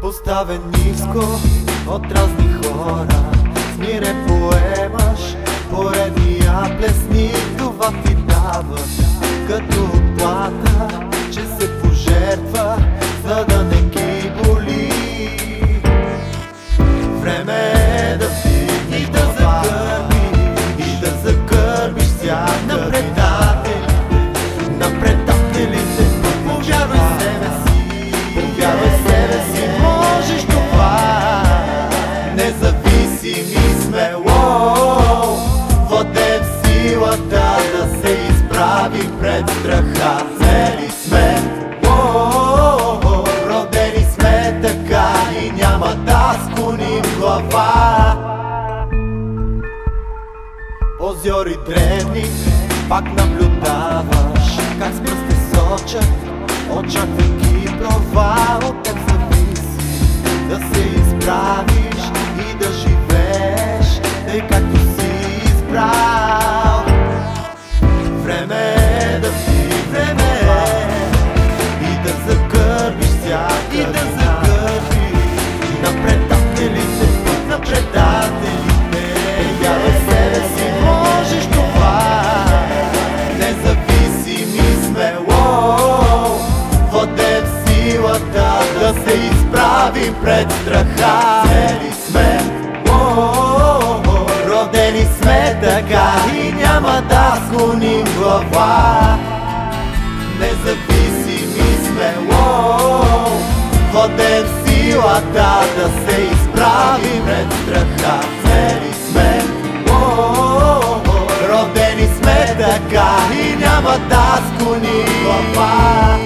Поставен ниско от разни хора, с мире поемаш поредния плесни. Това ти дават като отплата, че се пожертва, за да не ги боли. Време е да вдигнеш да закърмиш и да закърмиш всяка на предателите. Повярвай себе си, повярвай себе си, можеш това. Независими сме, владеем силата да се изправи пред страха. Цели сме, родени сме така и няма да склоним глава. Позьори древни, пак наблюдаваш как с пръсти сочат, очаквайки провал. От теб зависи да се изправиш и да живееш тъй както си избрал. Време е да и да закървиш всяка и да закървиш на предателите, на предателите. Вярвай себе си, можеш това. Независими сме, владеем силата да се изправим пред страха. Цели сме, родени сме така и няма да склоним глава. Независими сме, владеем силата да се изправим пред страха. Цели сме, родени сме така и няма да склоним глава.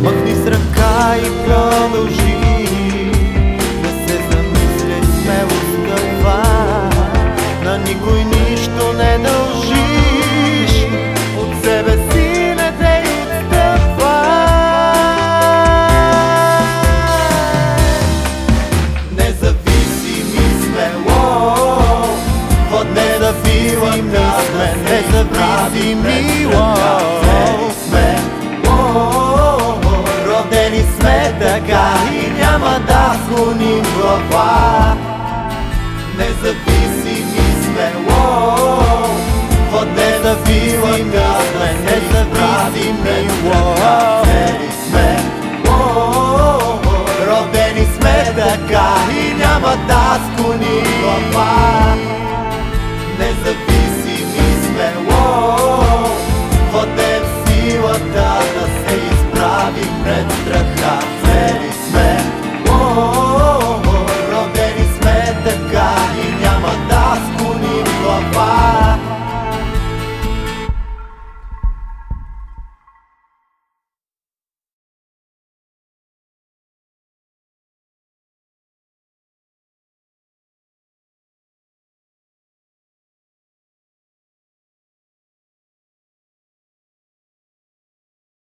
Махни с ръка и продължи, да се замисли смелост това. На никой нищо не дължиш, от себе си не дей отстъпвай. Независими сме, независими, родени сме така и няма да склоним глава. Независими сме, независими сме, независими, родени сме така и няма да склоним глава.